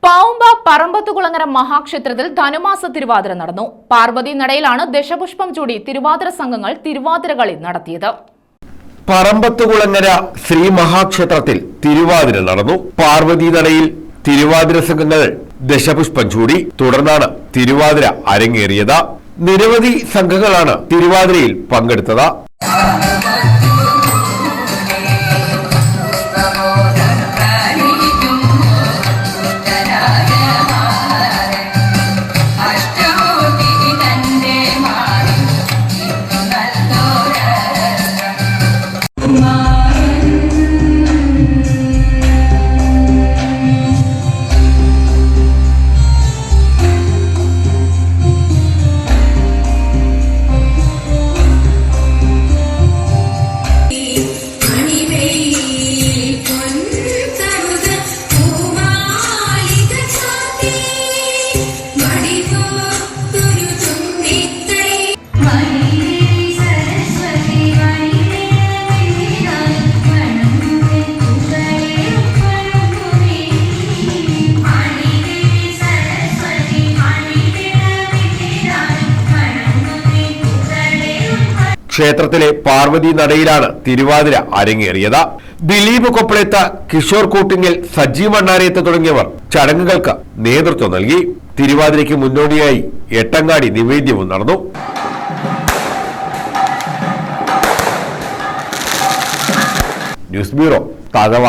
പാവുമ്പ പറമ്പത്തുകുളങ്ങര മഹാക്ഷേത്രത്തിൽ ധനുമാസ തിരുവാതിര നടന്നു. പാർവതി നടയിലാണ് ദശപുഷ്പം ചൂടി തിരുവാതിര സംഘങ്ങൾ തിരുവാതിരകളി നടത്തിയത്. പറമ്പത്തുകുളങ്ങര ശ്രീ മഹാക്ഷേത്രത്തിൽ തിരുവാതിര നടന്നു. പാർവതി നടയിൽ തിരുവാതിര സംഘങ്ങൾ ദശപുഷ്പം ചൂടി. തുടർന്നാണ് തിരുവാതിര അരങ്ങേറിയത്. നിരവധി സംഘങ്ങളാണ് തിരുവാതിരയിൽ പങ്കെടുത്തത്. ക്ഷേത്രത്തിലെ പാർവതി നടയിലാണ് തിരുവാതിര അരങ്ങേറിയത്. ദിലീപ് കൊപ്പളേത്ത, കിഷോർ കൂട്ടിങ്ങൽ, സജി മണ്ണാരയത്ത് തുടങ്ങിയവർ ചടങ്ങുകൾക്ക് നേതൃത്വം നൽകി. തിരുവാതിരയ്ക്ക് മുന്നോടിയായി എട്ടങ്ങാടി നിവേദ്യവും നടന്നു. News bureau, Thazhava.